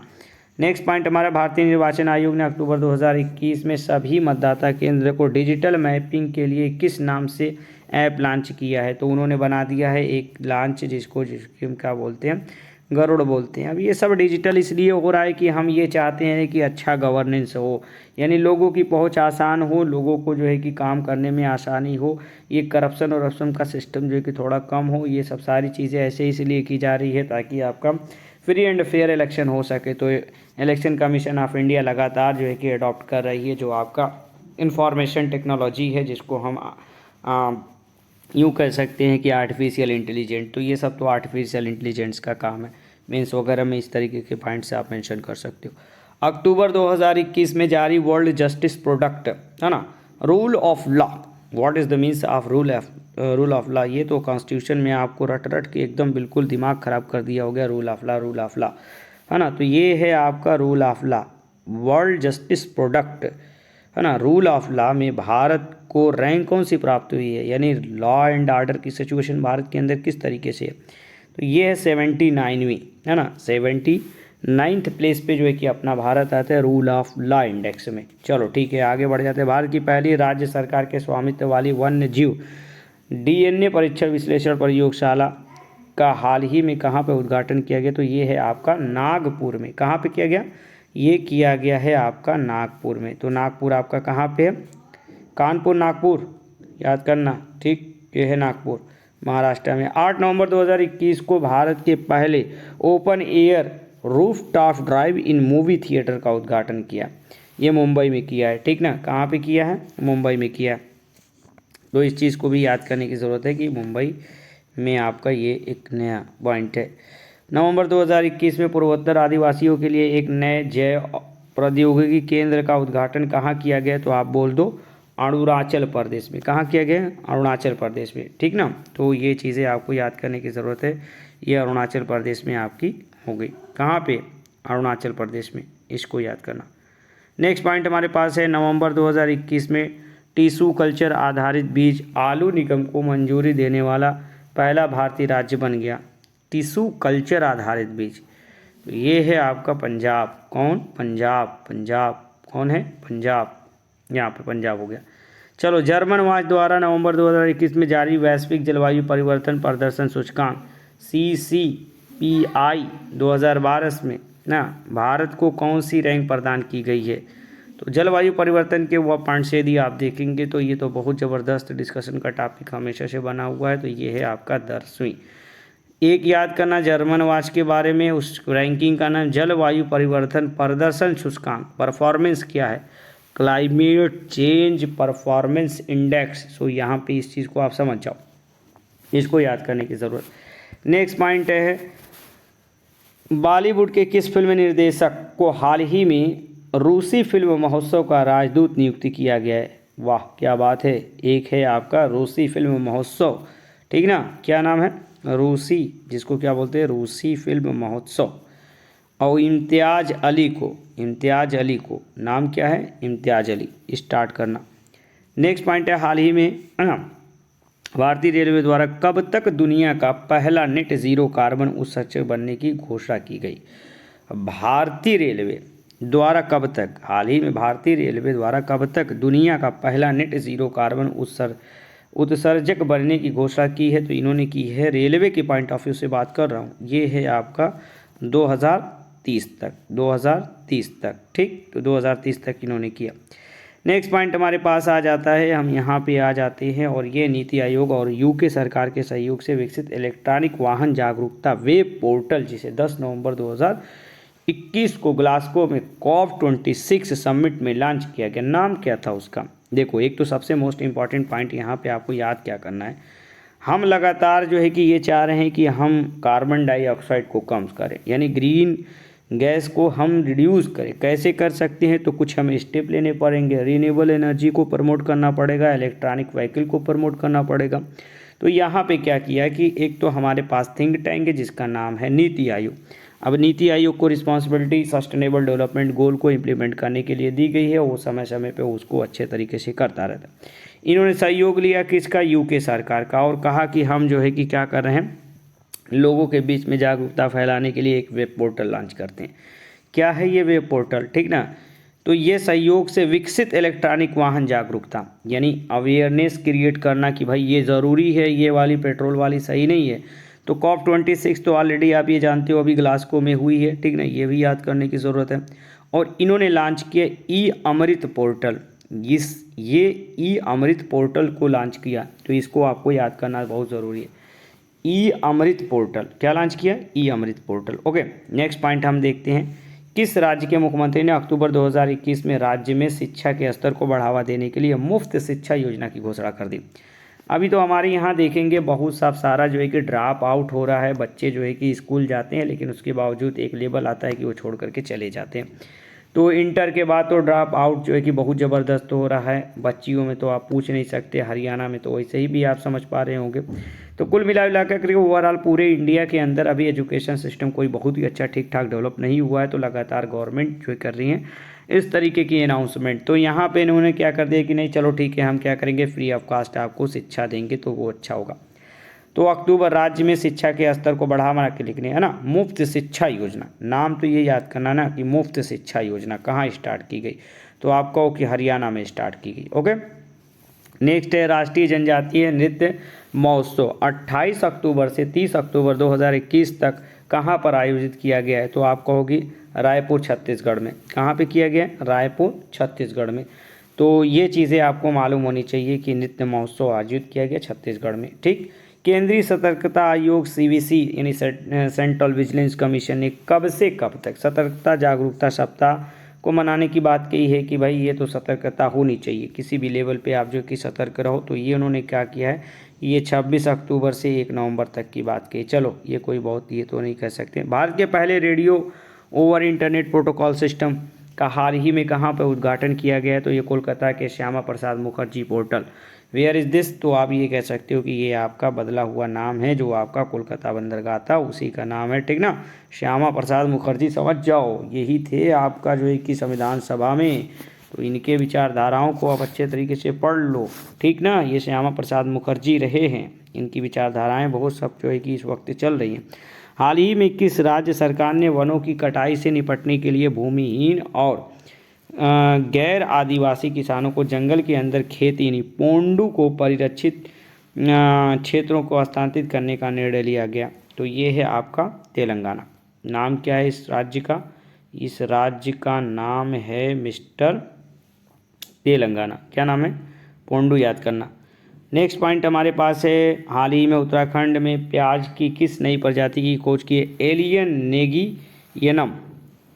नेक्स्ट पॉइंट हमारा, भारतीय निर्वाचन आयोग ने अक्टूबर 2021 में सभी मतदाता केंद्र को डिजिटल मैपिंग के लिए किस नाम से ऐप लॉन्च किया है? तो उन्होंने बना दिया है एक लॉन्च, जिसको क्या बोलते हैं, गरुड़ बोलते हैं। अब ये सब डिजिटल इसलिए हो रहा है कि हम ये चाहते हैं कि अच्छा गवर्नेंस हो, यानी लोगों की पहुंच आसान हो, लोगों को जो है कि काम करने में आसानी हो, ये करप्शन और रप्शन का सिस्टम जो है कि थोड़ा कम हो। ये सब सारी चीज़ें ऐसे इसलिए की जा रही है ताकि आपका फ्री एंड फेयर इलेक्शन हो सके। तो इलेक्शन कमीशन ऑफ इंडिया लगातार जो है कि अडॉप्ट कर रही है जो आपका इंफॉर्मेशन टेक्नोलॉजी है, जिसको हम यूँ कह सकते हैं कि आर्टिफिशियल इंटेलिजेंट। तो ये सब तो आर्टिफिशियल इंटेलिजेंस का काम है, मीन्स वगैरह में इस तरीके के पॉइंट से आप मेंशन कर सकते हो। अक्टूबर 2021 में जारी वर्ल्ड जस्टिस प्रोडक्ट है ना, rule of law. What is the means of rule of law? ये तो कॉन्स्टिट्यूशन में आपको रट के एकदम बिल्कुल दिमाग ख़राब कर दिया हो गया, रूल ऑफ लॉ है ना। तो ये है आपका rule of law, world justice product है ना। रूल ऑफ लॉ में भारत को रैंक कौन सी प्राप्त हुई है, यानी लॉ एंड ऑर्डर की सिचुएशन भारत के अंदर किस तरीके से है? तो ये है 79वीं, है ना, 79th प्लेस पे जो है कि अपना भारत आता है रूल ऑफ लॉ इंडेक्स में। चलो ठीक है, आगे बढ़ जाते हैं। भारत की पहली राज्य सरकार के स्वामित्व वाली वन्य जीव DNA परीक्षण विश्लेषण प्रयोगशाला का हाल ही में कहाँ पे उद्घाटन किया गया? तो ये है आपका नागपुर में। कहाँ पे किया गया? ये किया गया है आपका नागपुर में। तो नागपुर आपका कहाँ पे है? कानपुर, नागपुर याद करना, ठीक। ये है नागपुर, महाराष्ट्र में। 8 नवंबर 2021 को भारत के पहले ओपन एयर रूफटॉप ड्राइव इन मूवी थिएटर का उद्घाटन किया। ये मुंबई में किया है, ठीक ना। कहाँ पे किया है? मुंबई में किया। तो इस चीज़ को भी याद करने की ज़रूरत है कि मुंबई में आपका ये एक नया पॉइंट है। नवंबर 2021 में पूर्वोत्तर आदिवासियों के लिए एक नए जैव प्रौद्योगिकी केंद्र का उद्घाटन कहाँ किया गया? तो आप बोल दो अरुणाचल प्रदेश में। कहाँ किया गया? अरुणाचल प्रदेश में, ठीक ना। तो ये चीज़ें आपको याद करने की ज़रूरत है। ये अरुणाचल प्रदेश में आपकी हो गई। कहाँ पे? अरुणाचल प्रदेश में, इसको याद करना। नेक्स्ट पॉइंट हमारे पास है, नवंबर 2021 में टिश्यू कल्चर आधारित बीज आलू निगम को मंजूरी देने वाला पहला भारतीय राज्य बन गया। टिश्यू कल्चर आधारित बीज, तो ये है आपका पंजाब। कौन? पंजाब कौन है? पंजाब, यहाँ पे पंजाब हो गया। चलो, जर्मन वॉच द्वारा नवंबर 2021 में जारी वैश्विक जलवायु परिवर्तन प्रदर्शन सूचकांक CCPI 2012 में ना भारत को कौन सी रैंक प्रदान की गई है? तो जलवायु परिवर्तन के वह पॉइंट से यदि आप देखेंगे तो ये तो बहुत ज़बरदस्त डिस्कशन का टॉपिक हमेशा से बना हुआ है। तो ये है आपका 10वीं। एक याद करना जर्मन वॉच के बारे में, उस रैंकिंग का नाम जलवायु परिवर्तन प्रदर्शन सूचकांक, परफॉर्मेंस क्या है? Climate change performance index. So यहाँ पे इस चीज़ को आप समझ जाओ, इसको याद करने की ज़रूरत। नेक्स्ट पॉइंट है, बॉलीवुड के किस फिल्म निर्देशक को हाल ही में रूसी फिल्म महोत्सव का राजदूत नियुक्ति किया गया है? वाह क्या बात है। एक है आपका रूसी फिल्म महोत्सव, ठीक ना। क्या नाम है? रूसी, जिसको क्या बोलते हैं? रूसी फिल्म महोत्सव। और इम्तियाज़ अली को नाम क्या है? इम्तियाज़ अली। स्टार्ट करना। नेक्स्ट पॉइंट है, हाल ही में भारतीय रेलवे द्वारा कब तक दुनिया का पहला नेट ज़ीरो कार्बन उत्सर्जक बनने की घोषणा की गई? भारतीय रेलवे द्वारा कब तक, हाल ही में भारतीय रेलवे द्वारा कब तक दुनिया का पहला नेट ज़ीरो कार्बन उत्सर्जक बनने की घोषणा की है? तो इन्होंने की है, रेलवे के पॉइंट ऑफ व्यू से बात कर रहा हूँ, ये है आपका 2030 तक, ठीक। तो 2030 तक इन्होंने किया। नेक्स्ट पॉइंट हमारे पास आ जाता है, हम यहाँ पे आ जाते हैं, और ये नीति आयोग और यूके सरकार के सहयोग से विकसित इलेक्ट्रॉनिक वाहन जागरूकता वेब पोर्टल, जिसे 10 नवंबर 2021 को ग्लासगो में COP26 समिट में लॉन्च किया गया। नाम क्या था उसका? देखो, एक तो सबसे मोस्ट इम्पॉर्टेंट पॉइंट यहाँ पे आपको याद क्या करना है, हम लगातार जो है कि ये चाह रहे हैं कि हम कार्बन डाइऑक्साइड को कम करें, यानी ग्रीन गैस को हम रिड्यूस करें। कैसे कर सकते हैं? तो कुछ हमें स्टेप लेने पड़ेंगे। रिन्यूएबल एनर्जी को प्रमोट करना पड़ेगा, इलेक्ट्रॉनिक व्हीकल को प्रमोट करना पड़ेगा। तो यहाँ पे क्या किया कि एक तो हमारे पास थिंक टैंक है जिसका नाम है नीति आयोग। अब नीति आयोग को रिस्पॉन्सिबिलिटी सस्टेनेबल डेवलपमेंट गोल को इम्प्लीमेंट करने के लिए दी गई है, वो समय समय पे उसको अच्छे तरीके से करता रहता है। इन्होंने सहयोग लिया किसका, यूके सरकार का, और कहा कि हम जो है कि क्या कर रहे हैं, लोगों के बीच में जागरूकता फैलाने के लिए एक वेब पोर्टल लॉन्च करते हैं। क्या है ये वेब पोर्टल, ठीक ना। तो ये सहयोग से विकसित इलेक्ट्रॉनिक वाहन जागरूकता, यानी अवेयरनेस क्रिएट करना कि भाई ये ज़रूरी है, ये वाली पेट्रोल वाली सही नहीं है। तो COP26 तो ऑलरेडी आप ये जानते हो अभी ग्लासगो में हुई है, ठीक ना, ये भी याद करने की ज़रूरत है। और इन्होंने लॉन्च किया ई अमृत पोर्टल, ये ई अमृत पोर्टल को लॉन्च किया, तो इसको आपको याद करना बहुत ज़रूरी है। ई अमृत पोर्टल क्या लॉन्च किया, ई अमृत पोर्टल। ओके, नेक्स्ट पॉइंट हम देखते हैं, किस राज्य के मुख्यमंत्री ने अक्टूबर 2021 में राज्य में शिक्षा के स्तर को बढ़ावा देने के लिए मुफ्त शिक्षा योजना की घोषणा कर दी। अभी तो हमारे यहाँ देखेंगे बहुत सारा जो है कि ड्रॉप आउट हो रहा है, बच्चे जो है कि स्कूल जाते हैं लेकिन उसके बावजूद एक लेवल आता है कि वो छोड़ करके चले जाते हैं। तो इंटर के बाद तो ड्रॉप आउट जो है कि बहुत ज़बरदस्त हो रहा है, बच्चियों में तो आप पूछ नहीं सकते, हरियाणा में तो वैसे ही भी आप समझ पा रहे होंगे। तो कुल मिला कर ओवरऑल पूरे इंडिया के अंदर अभी एजुकेशन सिस्टम कोई बहुत ही अच्छा ठीक ठाक डेवलप नहीं हुआ है। तो लगातार गवर्नमेंट जो कर रही है इस तरीके की अनाउंसमेंट। तो यहाँ पे इन्होंने क्या कर दिया कि नहीं चलो ठीक है, हम क्या करेंगे, फ्री ऑफ कास्ट आपको शिक्षा देंगे, तो वो अच्छा होगा। तो अक्टूबर राज्य में शिक्षा के स्तर को बढ़ावा के लिखने है ना, मुफ्त शिक्षा योजना, नाम तो ये याद करना ना कि मुफ्त शिक्षा योजना कहाँ स्टार्ट की गई, तो आप कहो कि हरियाणा में स्टार्ट की गई। ओके, नेक्स्ट है राष्ट्रीय जनजातीय नृत्य महोत्सव 28 अक्टूबर से 30 अक्टूबर 2021 तक कहाँ पर आयोजित किया गया है, तो आप कहोगी रायपुर छत्तीसगढ़ में। कहाँ पे किया गया है, रायपुर छत्तीसगढ़ में। तो ये चीज़ें आपको मालूम होनी चाहिए कि नृत्य महोत्सव आयोजित किया गया छत्तीसगढ़ में, ठीक। केंद्रीय सतर्कता आयोग CVC यानी सेंट्रल विजिलेंस कमीशन ने कब से कब तक सतर्कता जागरूकता सप्ताह को मनाने की बात कही है कि भाई ये तो सतर्कता होनी चाहिए, किसी भी लेवल पे आप जो कि सतर्क रहो। तो ये उन्होंने क्या किया है, ये 26 अक्टूबर से 1 नवंबर तक की बात कही। चलो ये कोई बहुत ये तो नहीं कह सकते। भारत के पहले radio over internet protocol system का हाल ही में कहाँ पर उद्घाटन किया गया है, तो ये कोलकाता के Shyama Prasad Mukherjee portal. Where is this, तो आप ये कह सकते हो कि ये आपका बदला हुआ नाम है, जो आपका कोलकाता बंदरगाह था उसी का नाम है, ठीक ना। श्यामा प्रसाद मुखर्जी समझ जाओ, यही थे आपका जो है कि संविधान सभा में। तो इनके विचारधाराओं को आप अच्छे तरीके से पढ़ लो, ठीक ना। ये श्यामा प्रसाद मुखर्जी रहे हैं, इनकी विचारधाराएँ बहुत सब जो है कि इस वक्त चल रही हैं। हाल ही में किस राज्य सरकार ने वनों की कटाई से निपटने के लिए भूमिहीन और गैर आदिवासी किसानों को जंगल के अंदर खेती यानी पोंडू को परिरक्षित क्षेत्रों को हस्तांतरित करने का निर्णय लिया गया, तो ये है आपका तेलंगाना। नाम क्या है इस राज्य का, इस राज्य का नाम है मिस्टर तेलंगाना। क्या नाम है, पोंडू याद करना। नेक्स्ट पॉइंट हमारे पास है, हाल ही में उत्तराखंड में प्याज की किस नई प्रजाति की खोज की है, एलियन नेगियनम।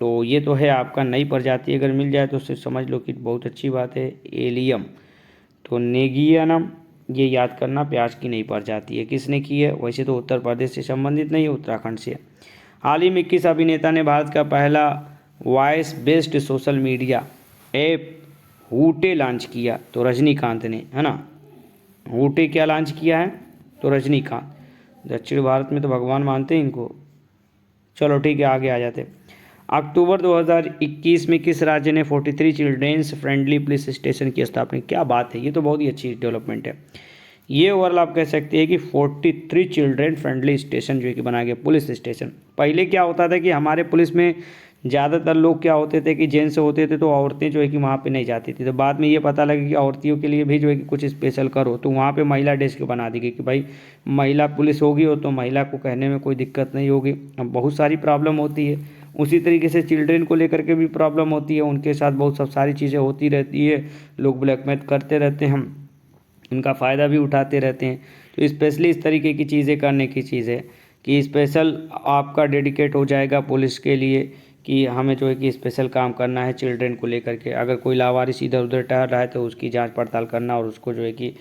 तो ये तो है आपका नई प्रजाति, अगर मिल जाए तो उससे समझ लो कि बहुत अच्छी बात है, एलियम। तो नेगियनम ये याद करना, प्याज की नई प्रजाति है। किसने की है, वैसे तो उत्तर प्रदेश से संबंधित नहीं है, उत्तराखंड से। हाल ही में किस अभिनेता ने भारत का पहला voice based social media app Hoote launch किया, तो रजनीकांत ने, है ना। हूटे क्या लॉन्च किया है, तो रजनीकांत। दक्षिण भारत में तो भगवान मानते हैं इनको। चलो ठीक है, आगे आ जाते। अक्टूबर 2021 में किस राज्य ने 43 चिल्ड्रेंस फ्रेंडली पुलिस स्टेशन की स्थापना, क्या बात है, ये तो बहुत ही अच्छी डेवलपमेंट है। ये ओवरऑल आप कह सकते हैं कि 43 चिल्ड्रेन फ्रेंडली स्टेशन जो है कि बनाया गया, पुलिस स्टेशन। पहले क्या होता था कि हमारे पुलिस में ज़्यादातर लोग क्या होते थे कि जेंट्स होते थे, तो औरतें जो है कि वहाँ पे नहीं जाती थी। तो बाद में ये पता लगा कि औरतियों के लिए भी जो है कि कुछ स्पेशल करो, तो वहाँ पे महिला डेस्क बना दी गई कि भाई महिला पुलिस होगी हो तो महिला को कहने में कोई दिक्कत नहीं होगी। अब बहुत सारी प्रॉब्लम होती है, उसी तरीके से चिल्ड्रेन को लेकर के भी प्रॉब्लम होती है, उनके साथ बहुत सब सारी चीज़ें होती रहती है, लोग ब्लैकमेल करते रहते हैं, उनका फ़ायदा भी उठाते रहते हैं। तो स्पेशली इस तरीके की चीज़ें करने की चीज़ है कि स्पेशल आपका डेडिकेट हो जाएगा पुलिस के लिए कि हमें जो है कि स्पेशल काम करना है चिल्ड्रेन को लेकर के। अगर कोई लावारिस इधर उधर टहल रहा है तो उसकी जांच पड़ताल करना, और उसको जो है कि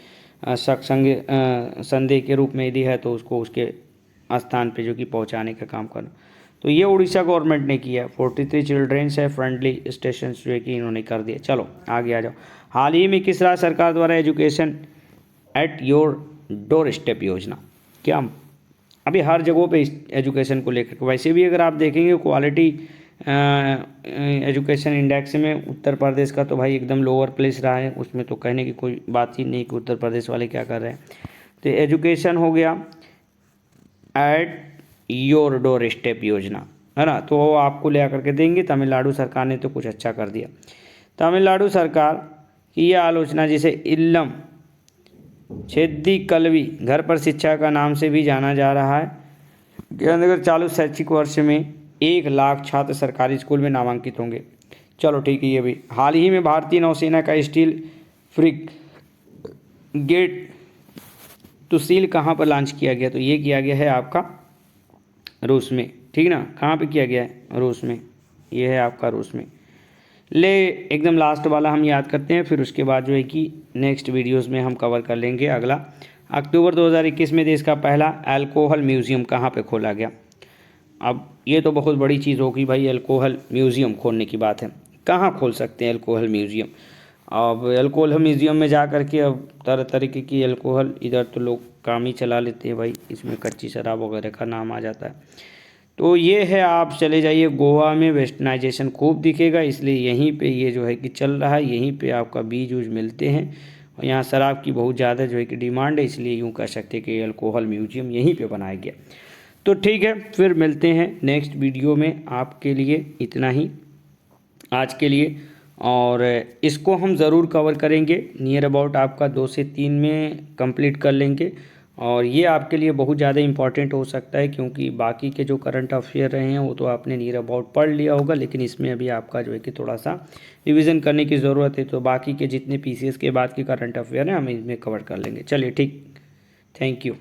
संदेह के रूप में यदि है तो उसको उसके स्थान पे जो कि पहुंचाने का काम करना। तो ये उड़ीसा गवर्नमेंट ने किया। 43 चिल्ड्रेंस है फ्रेंडली स्टेशन जो है कि इन्होंने कर दिए। चलो आगे आ जाओ। हाल ही में किस राज्य सरकार द्वारा education at your door step योजना। क्या अभी हर जगहों पे एजुकेशन को लेकर, वैसे भी अगर आप देखेंगे क्वालिटी एजुकेशन इंडेक्स में उत्तर प्रदेश का तो भाई एकदम लोअर प्लेस रहा है, उसमें तो कहने की कोई बात ही नहीं कि उत्तर प्रदेश वाले क्या कर रहे हैं। तो एजुकेशन हो गया एट योर डोर स्टेप योजना, है ना, तो वो आपको ले आकर के देंगे। तमिलनाडु सरकार ने तो कुछ अच्छा कर दिया। तमिलनाडु सरकार की यह आलोचना, जिसे इल्लम छेदी कल्वी घर पर शिक्षा का नाम से भी जाना जा रहा है, के अंतर्गत चालू शैक्षिक वर्ष में 1 लाख छात्र सरकारी स्कूल में नामांकित होंगे। चलो ठीक है। ये भी हाल ही में भारतीय नौसेना का स्टील फ्रिगेट तुसील कहाँ पर लॉन्च किया गया, तो ये किया गया है आपका रूस में, ठीक ना। कहाँ पे किया गया है? रूस में। ये है आपका रूस में। ले एकदम लास्ट वाला हम याद करते हैं, फिर उसके बाद जो है कि नेक्स्ट वीडियोस में हम कवर कर लेंगे। अगला, अक्टूबर 2021 में देश का पहला अल्कोहल म्यूज़ियम कहाँ पे खोला गया। अब ये तो बहुत बड़ी चीज़ होगी भाई, अल्कोहल म्यूज़ियम खोलने की बात है। कहाँ खोल सकते हैं अल्कोहल म्यूज़ियम? अब अल्कोहल म्यूज़ियम में जा कर के अब तरह तरीके की अल्कोहल, इधर तो लोग काम ही चला लेते हैं भाई, इसमें कच्ची शराब वगैरह का नाम आ जाता है। तो ये है, आप चले जाइए गोवा में, वेस्टर्नाइजेशन खूब दिखेगा, इसलिए यहीं पे ये जो है कि चल रहा है, यहीं पे आपका बीज ऊज मिलते हैं और यहाँ शराब की बहुत ज़्यादा जो है कि डिमांड है, इसलिए यूँ कह सकते हैं कि अल्कोहल म्यूजियम यहीं पे बनाया गया। तो ठीक है, फिर मिलते हैं नेक्स्ट वीडियो में। आपके लिए इतना ही आज के लिए, और इसको हम ज़रूर कवर करेंगे, नियर अबाउट आपका 2 से 3 में कंप्लीट कर लेंगे। और ये आपके लिए बहुत ज़्यादा इम्पॉर्टेंट हो सकता है, क्योंकि बाकी के जो करंट अफेयर रहे हैं वो तो आपने नियर अबाउट पढ़ लिया होगा, लेकिन इसमें अभी आपका जो है कि थोड़ा सा रिवीजन करने की ज़रूरत है। तो बाकी के जितने पीसीएस के बाद के करंट अफेयर हैं हम इसमें कवर कर लेंगे। चलिए ठीक, थैंक यू।